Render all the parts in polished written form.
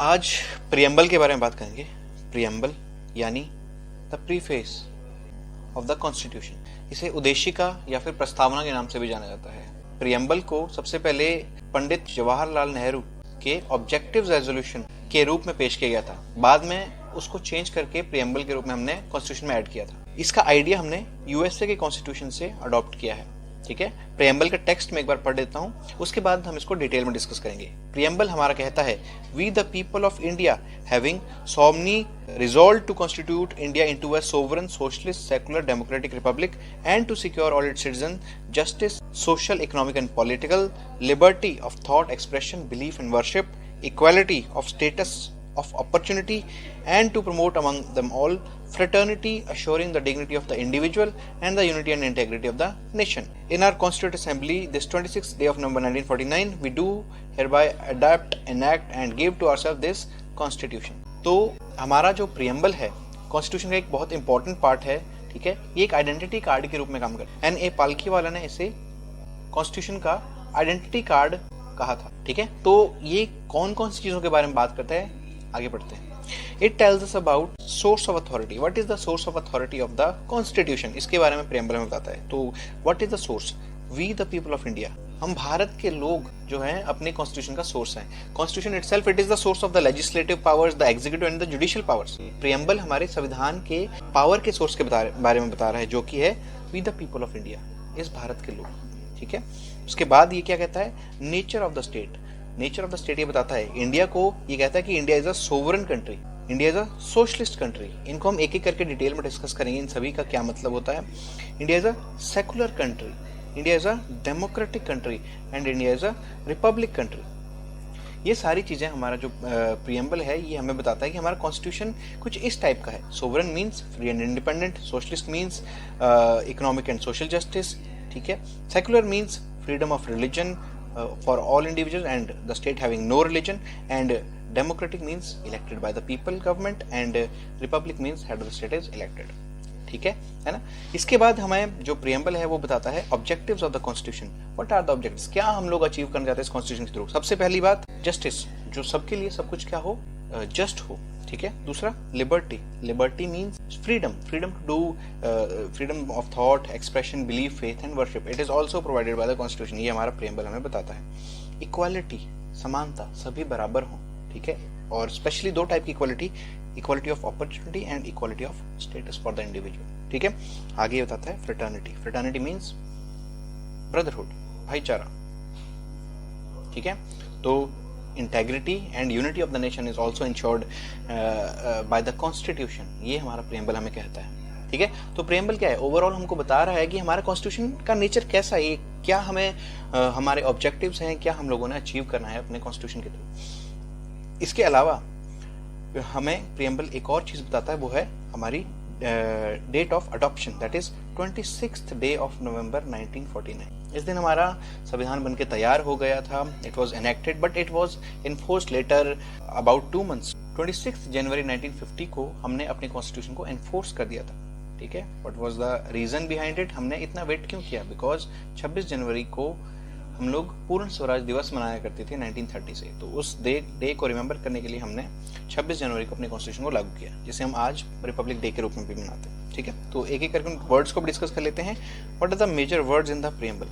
आज प्रियम्बल के बारे में बात करेंगे। प्रियम्बल यानी the preface of the constitution. इसे उद्देशिका या फिर प्रस्तावना के नाम से भी जाना जाता है। प्रियम्बल को सबसे पहले पंडित जवाहरलाल नेहरू के ऑब्जेक्टिव्स रेजोल्यूशन के रूप में पेश किया गया था। बाद में उसको चेंज करके प्रियम्बल के रूप में हमने कॉन्स्टिट्यूशन में ऐड किया था। इसका आइडिया हमने यूएसए के कॉन्स्टिट्यूशन से अडॉप्ट किया है। ठीक है, प्रियम्बल का टेक्स्ट में एक बार पढ़ देता हूं, उसके बाद हम इसको डिटेल में डिस्कस करेंगे। प्रियम्बल हमारा कहता है, we the people of India having solemnly resolved to constitute India into a sovereign, socialist, secular, democratic republic and to secure all its citizens justice, social, economic and political liberty of thought, expression, belief and worship, equality of status of opportunity and to promote among them all fraternity, assuring the dignity of the individual and the unity and integrity of the nation. In our Constituent Assembly, this 26th day of November 1949, we do hereby adopt, enact and give to ourselves this Constitution. तो हमारा जो preamble है constitution का एक बहुत important part है। ठीक है, ये एक आइडेंटिटी कार्ड के रूप में काम करता है। N.A. पालकी वाला ने इसे कॉन्स्टिट्यूशन का आइडेंटिटी कार्ड कहा था। ठीक है, तो ये कौन कौन सी चीजों के बारे में बात करता है, आगे बढ़ते हैं। It tells us about source of authority. What is the source of authority of the Constitution? इसके बारे में प्रियम्बल में बताता है। तो what is the source? We the people of India. हम भारत के लोग जो हैं अपने कॉन्स्टिट्यूशन का सोर्स हैं। Constitution itself it is the source of the legislative powers, the executive and the judicial powers. Preamble हमारे संविधान के पावर के सोर्स के बारे में बता रहा है, जो कि है we the people of India, इस भारत के लोग। ठीक है, उसके बाद ये क्या कहता है, nature of the state. Nature of the state ये बताता है, इंडिया को ये कहता है कि India is a sovereign country, India is a socialist country. इनको हम एक एक करके डिटेल में डिस्कस करेंगे, इन सभी का क्या मतलब होता है। India is a secular country, India is a democratic country and India is a republic country. ये सारी चीजें हमारा जो प्रियम्बल है ये हमें बताता है कि हमारा कॉन्स्टिट्यूशन कुछ इस टाइप का है। Sovereign means free and independent, socialist means economic and social justice. ठीक है, secular means freedom of religion for all individuals and the state having no religion, and democratic means elected by the people government, and republic means head of the state is elected. ठीक है ना। इसके बाद हमें जो preamble है वो बताता है objectives of the constitution. What are the objectives, क्या हम लोग अचीव करना चाहते हैं इस कॉन्स्टिट्यूशन के थ्रू। सबसे पहली बात जस्टिस, जो सबके लिए सब कुछ क्या हो, जस्ट हो। ठीक है, दूसरा liberty, liberty means freedom, freedom to do, freedom of thought, expression, belief, faith and worship. It is also provided by the constitution. ये हमारा प्रियम्बल हमें बताता है। इक्वालिटी, समानता, सभी बराबर हों। ठीक है, और स्पेशली दो टाइप की equality, equality of opportunity and equality of status for the individual. ठीक है, आगे बताता है फ्रेटर्निटी। फ्रेटर्निटी मीन्स ब्रदरहुड, भाईचारा। ठीक है, तो integrity and unity of the nation is also insured bye the constitution. ये हमारा प्रियम्बल हमें कहता है। ठीक है, तो प्रियम्बल क्या है, ओवरऑल हमको बता रहा है कि हमारा कॉन्स्टिट्यूशन का नेचर कैसा है, क्या हमें हमारे ऑब्जेक्टिव्स हैं, क्या हम लोगों ने अचीव करना है अपने कॉन्स्टिट्यूशन के थ्रू। इसके अलावा हमें प्रियम्बल एक और चीज बताता है, वो है हमारी date of adoption, that is 26th day of November 1949। इस दिन हमारा संविधान बनके तैयार हो गया था। It was enacted but it was enforced later about 2 months। 26 जनवरी 1950 को हमने अपने कॉन्स्टिट्यूशन को एनफोर्स कर दिया था। ठीक है, what was the reason behind it, हमने इतना वेट क्यों किया, बिकॉज 26 जनवरी को हम लोग पूर्ण स्वराज दिवस मनाया करते थे 1930 से। तो उस डे को रिमेंबर करने के लिए हमने 26 जनवरी को अपने कॉन्स्टिट्यूशन को लागू किया, जिसे हम आज रिपब्लिक डे के रूप में भी मनाते हैं। ठीक है, तो एक एक करके वर्ड्स को भी डिस्कस कर लेते हैं। What are the major words in the preamble.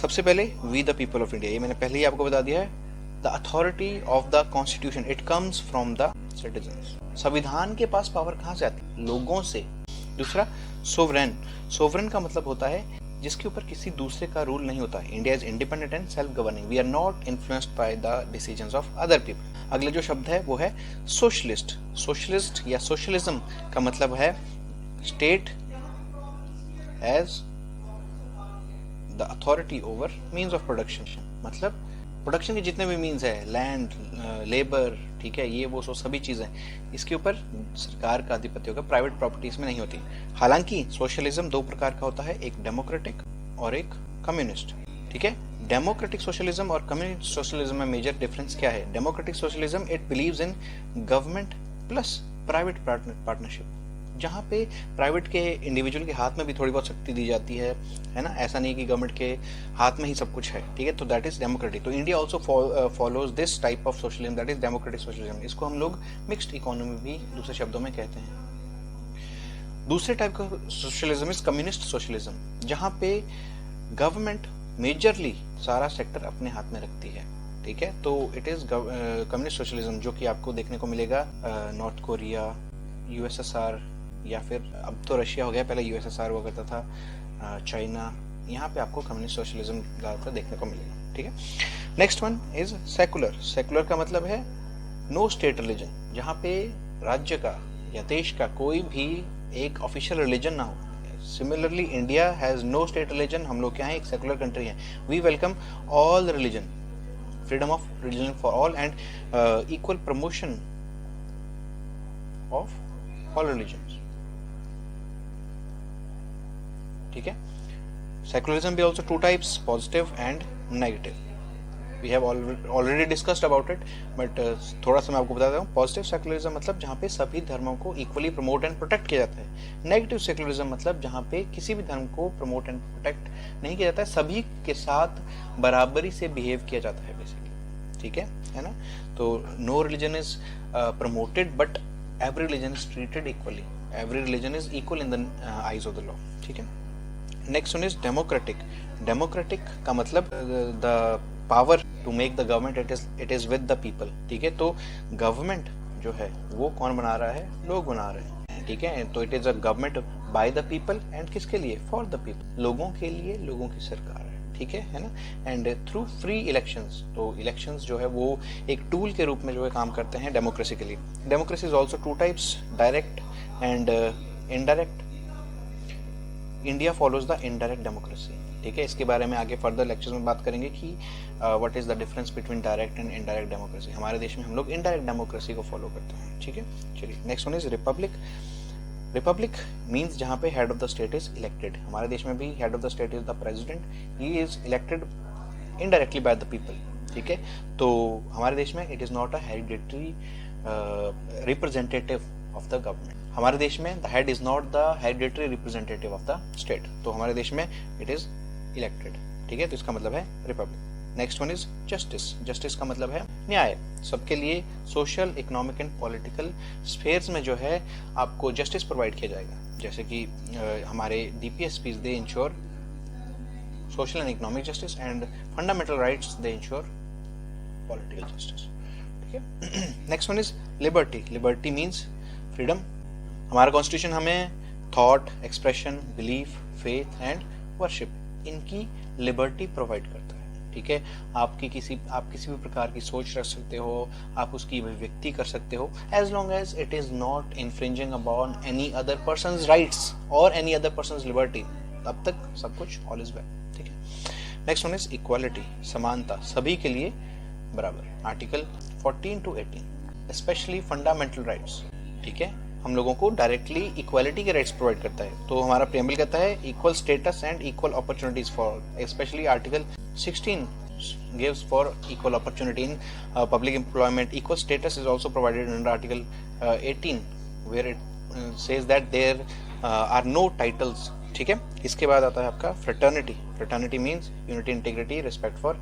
सबसे पहले we the people of India, ये मैंने पहले ही आपको बता दिया है। The authority of the constitution, it comes from the citizens. संविधान के पास पावर कहाँ से आती है, लोगों से। दूसरा सोवरेन, सोवरेन का मतलब होता है जिसके ऊपर किसी दूसरे का रूल नहीं होता। India is independent and self governing, we are not influenced by the decisions of other people. अगला जो शब्द है वो है सोशलिस्ट। सोशलिस्ट या सोशलिज्म का मतलब है state as the authority over means of production, मतलब प्रोडक्शन के जितने भी मीन्स है, लैंड, लेबर, ठीक है, ये वो सभी चीजें, इसके ऊपर सरकार का आधिपत्य होगा, प्राइवेट प्रॉपर्टीज में नहीं होती। हालांकि सोशलिज्म दो प्रकार का होता है, एक डेमोक्रेटिक और एक कम्युनिस्ट। ठीक है, डेमोक्रेटिक सोशलिज्म और कम्युनिस्ट सोशलिज्म में मेजर डिफरेंस क्या है। Democratic socialism it believes in government plus private partnership, जहाँ पे प्राइवेट के इंडिविजुअल के हाथ में भी थोड़ी बहुत शक्ति दी जाती है ना, ऐसा नहीं कि गवर्नमेंट के हाथ में ही सब कुछ है, ठीक है। तो दैट इज डेमोक्रेटिक। तो India also follows this type of socialism, that is democratic socialism. इसको हम लोग मिक्स्ड इकोनॉमी भी दूसरे शब्दों में कहते हैं। दूसरे टाइप का सोशलिज्म इज कम्युनिस्ट सोशलिज्म, जहाँ पे गवर्नमेंट मेजरली सारा सेक्टर अपने हाथ में रखती है, ठीक है। तो इट इज कम्युनिस्ट सोशलिज्म, जो कि आपको देखने को मिलेगा नॉर्थ कोरिया, यूएसएसआर, या फिर अब तो रशिया हो गया, पहले यूएसएसआर हुआ करता था, चाइना, यहाँ पे आपको कम्युनिस्ट सोशलिज्म ज़्यादातर देखने को मिलेगा, ठीक है। Next one is secular. Secular का मतलब है नो स्टेट रिलीजन, जहाँ पे राज्य का या देश का कोई भी एक ऑफिशियल रिलीजन ना हो। Similarly India has no state religion, हम लोग क्या है, एक सेकुलर कंट्री है। We welcome all religion, freedom of religion for all and equal promotion of all religions, ठीक है। सेकुलरिज्म भी also two types, positive and negative. We have already discussed about it, but थोड़ा सा मैं आपको बताता हूँ। पॉजिटिव सेकुलरिज्म मतलब जहाँ पे सभी धर्मों को इक्वली प्रमोट एंड प्रोटेक्ट किया जाता है। नेगेटिव सेकुलरिज्म मतलब जहाँ पे किसी भी धर्म को प्रमोट एंड प्रोटेक्ट नहीं किया जाता है, सभी के साथ बराबरी से बिहेव किया जाता है बेसिकली, ठीक है ना। तो no religion is promoted but every religion is treated equally, every religion is equal in the eyes of the law, ठीक है। Next one is democratic. Democratic का मतलब the power to make the government it is with the people, ठीक है। तो government जो है वो कौन बना रहा है, लोग बना रहे हैं, ठीक है। तो it is a government by the people and किसके लिए, फॉर द पीपल, लोगों के लिए, लोगों की सरकार है, ठीक है ना। एंड थ्रू फ्री इलेक्शंस, तो इलेक्शंस जो है वो एक टूल के रूप में जो है काम करते हैं डेमोक्रेसी के लिए। Democracy is also two types, direct and indirect. India follows the indirect democracy, ठीक है। इसके बारे में आगे फर्दर लेक्चर्स में बात करेंगे कि what is the difference between direct and indirect democracy. हमारे देश में हम लोग इनडायरेक्ट डेमोक्रेसी को फॉलो करते हैं, ठीक है। चलिए next one is Republic. Republic means जहाँ पे head of the state is elected. हमारे देश में भी head of the state is the president, he is elected indirectly by the people, ठीक है। तो हमारे देश में it is not a hereditary representative of the government. हमारे देश में the head is not the hereditary representative of the state, तो हमारे देश में इट इज इलेक्टेड, ठीक है। तो इसका मतलब है Republic. Next one is justice. Justice का मतलब है न्याय, सबके लिए social, economic and political spheres में जो है आपको जस्टिस प्रोवाइड किया जाएगा। जैसे कि हमारे DPSPs they ensure social and economic justice and fundamental rights they ensure political justice, ठीक है। Next one is liberty. Liberty means freedom. हमारा कॉन्स्टिट्यूशन हमें thought, expression, belief, faith and worship, इनकी लिबर्टी प्रोवाइड करता है, ठीक है। आप किसी भी प्रकार की सोच रख सकते हो, आप उसकी अभिव्यक्ति कर सकते हो, as long as it is not infringing upon any other persons rights और एनी अदर पर्सन्स लिबर्टी, तब तक सब कुछ ऑल इज वेल, ठीक है। नेक्स्ट वन इज इक्वालिटी, समानता, सभी के लिए बराबर। Article 14 to 18 specially fundamental rights, ठीक है, हम लोगों को डायरेक्टली इक्वालिटी के राइट्स प्रोवाइड करता है। तो हमारा प्रीएम्बल कहता है equal status and equal opportunities for, specially article 16 gives for equal opportunity in public employment. Equal status is also provided under article 18 where it says that there are no titles, ठीक है। इसके बाद आता है आपका fraternity. Fraternity means unity, integrity, respect for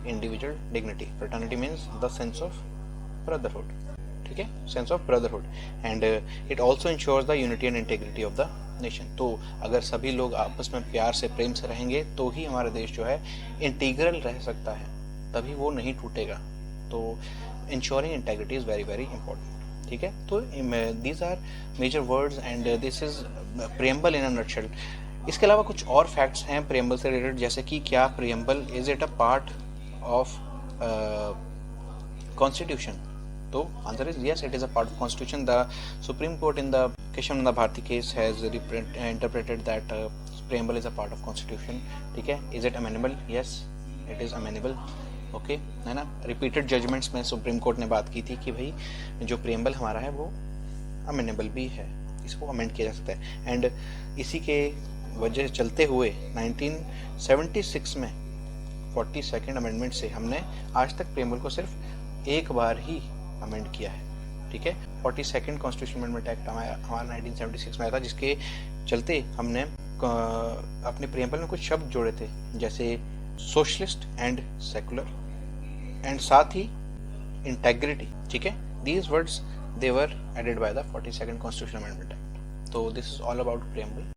individual dignity. Fraternity means the sense of brotherhood, ठीक है, sense of brotherhood and it also ensures the unity and integrity of the nation. तो अगर सभी लोग आपस में प्यार से, प्रेम से रहेंगे तो ही हमारा देश जो है इंटीग्रल रह सकता है, तभी वो नहीं टूटेगा। तो ensuring integrity is very very important, ठीक है। तो these are major words and this is preamble in a nutshell. इसके अलावा कुछ और फैक्ट्स हैं प्रीएम्बल से रिलेटेड, जैसे कि क्या preamble is it a part of constitution. तो answer is yes, it is a part of constitution. The supreme court in the Kesavananda Bharati case has interpreted that preamble is a part of constitution, ठीक है। Is it amenable? Yes, it is amenable, okay, है ना। Repeated judgments में supreme court ने बात की थी कि भाई जो प्रीएम्बल हमारा है वो अमेनेबल भी है, इसको अमेंड किया जा सकता है। एंड इसी के वजह चलते हुए 1976 में 42nd अमेंडमेंट से हमने आज तक प्रीएम्बल को सिर्फ एक बार ही अमेंड किया है, ठीक है। 42nd कॉन्स्टिट्यूशन अमेंडमेंट एक्ट हमारा 1976 में आया था, जिसके चलते हमने अपने प्रियम्बल में कुछ शब्द जोड़े थे, जैसे सोशलिस्ट एंड सेकुलर, एंड साथ ही इंटेग्रिटी। ठीक है, these words they were added by the 42nd constitution amendment act. तो this is all about preamble.